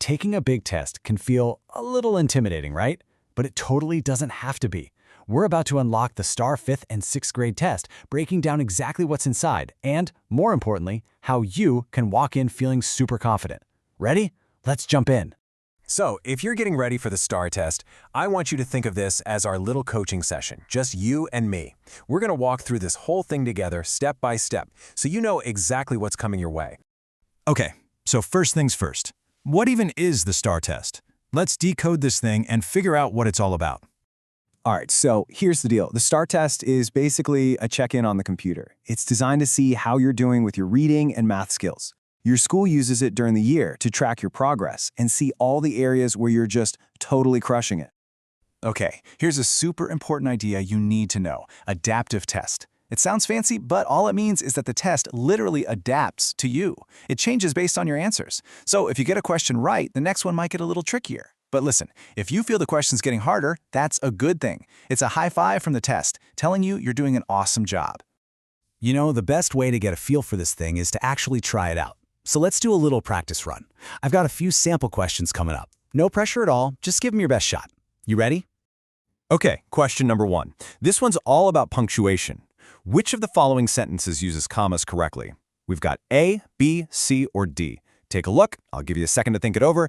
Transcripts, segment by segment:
Taking a big test can feel a little intimidating, right? But it totally doesn't have to be. We're about to unlock the STAR 5th and 6th grade test, breaking down exactly what's inside and, more importantly, how you can walk in feeling super confident. Ready? Let's jump in. So, if you're getting ready for the STAR test, I want you to think of this as our little coaching session, just you and me. We're going to walk through this whole thing together step by step, so you know exactly what's coming your way. Okay, so first things first. What even is the STAR test? Let's decode this thing and figure out what it's all about. All right, so here's the deal. The STAR test is basically a check-in on the computer. It's designed to see how you're doing with your reading and math skills. Your school uses it during the year to track your progress and see all the areas where you're just totally crushing it. Okay, here's a super important idea you need to know: adaptive test. It sounds fancy, but all it means is that the test literally adapts to you. It changes based on your answers. So if you get a question right, the next one might get a little trickier. But listen, if you feel the question's getting harder, that's a good thing. It's a high five from the test, telling you you're doing an awesome job. You know, the best way to get a feel for this thing is to actually try it out. So let's do a little practice run. I've got a few sample questions coming up. No pressure at all, just give them your best shot. You ready? Okay, question number 1. This one's all about punctuation. Which of the following sentences uses commas correctly? We've got A, B, C, or D. Take a look. I'll give you a second to think it over.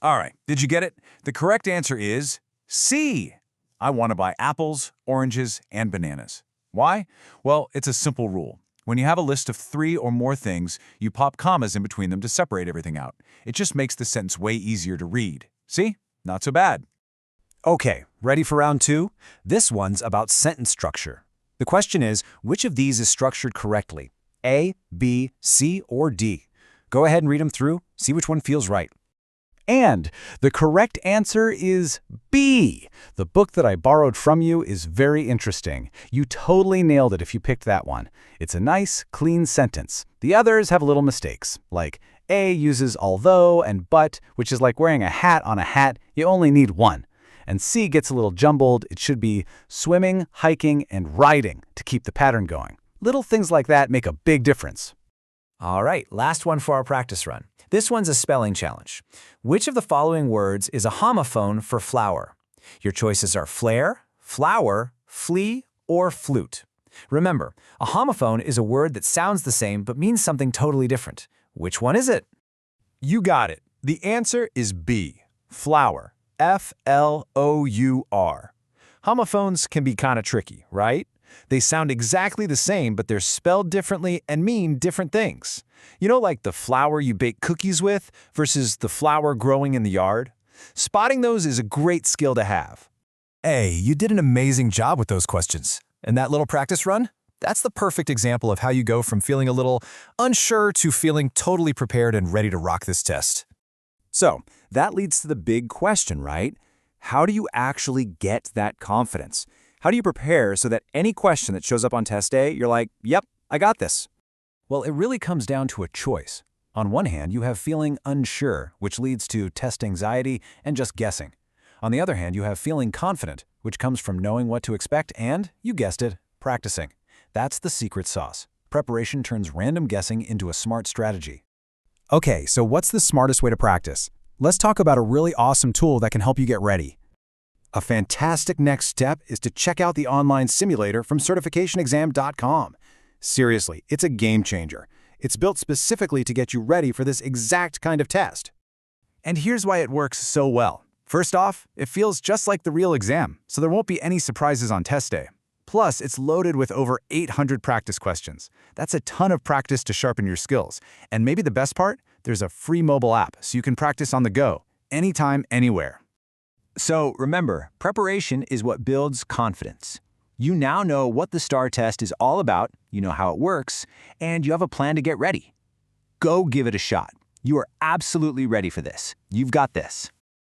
All right, did you get it? The correct answer is C. I want to buy apples, oranges, and bananas. Why? Well, it's a simple rule. When you have a list of 3 or more things, you pop commas in between them to separate everything out. It just makes the sentence way easier to read. See? Not so bad. Okay, ready for round 2? This one's about sentence structure. The question is, which of these is structured correctly? A, B, C, or D? Go ahead and read them through, see which one feels right. And the correct answer is B. The book that I borrowed from you is very interesting. You totally nailed it if you picked that one. It's a nice, clean sentence. The others have little mistakes, like A uses although and but, which is like wearing a hat on a hat. You only need one. And C gets a little jumbled. It should be swimming, hiking, and riding to keep the pattern going. Little things like that make a big difference. All right, last one for our practice run. This one's a spelling challenge. Which of the following words is a homophone for flower? Your choices are flare, flower, flea, or flute. Remember, a homophone is a word that sounds the same but means something totally different. Which one is it? You got it. The answer is B, flower. F-L-O-U-R. Homophones can be kind of tricky, right? They sound exactly the same, but they're spelled differently and mean different things. You know, like the flour you bake cookies with versus the flower growing in the yard? Spotting those is a great skill to have. Hey, you did an amazing job with those questions. And that little practice run? That's the perfect example of how you go from feeling a little unsure to feeling totally prepared and ready to rock this test. So, that leads to the big question, right? How do you actually get that confidence? How do you prepare so that any question that shows up on test day, you're like, yep, I got this? Well, it really comes down to a choice. On one hand, you have feeling unsure, which leads to test anxiety and just guessing. On the other hand, you have feeling confident, which comes from knowing what to expect and, you guessed it, practicing. That's the secret sauce. Preparation turns random guessing into a smart strategy. Okay, so what's the smartest way to practice? Let's talk about a really awesome tool that can help you get ready. A fantastic next step is to check out the online simulator from certificationexam.com. Seriously, it's a game changer. It's built specifically to get you ready for this exact kind of test. And here's why it works so well. First off, it feels just like the real exam, so there won't be any surprises on test day. Plus, it's loaded with over 800 practice questions. That's a ton of practice to sharpen your skills. And maybe the best part? There's a free mobile app, so you can practice on the go, anytime, anywhere. So remember, preparation is what builds confidence. You now know what the STAR test is all about, you know how it works, and you have a plan to get ready. Go give it a shot. You are absolutely ready for this. You've got this.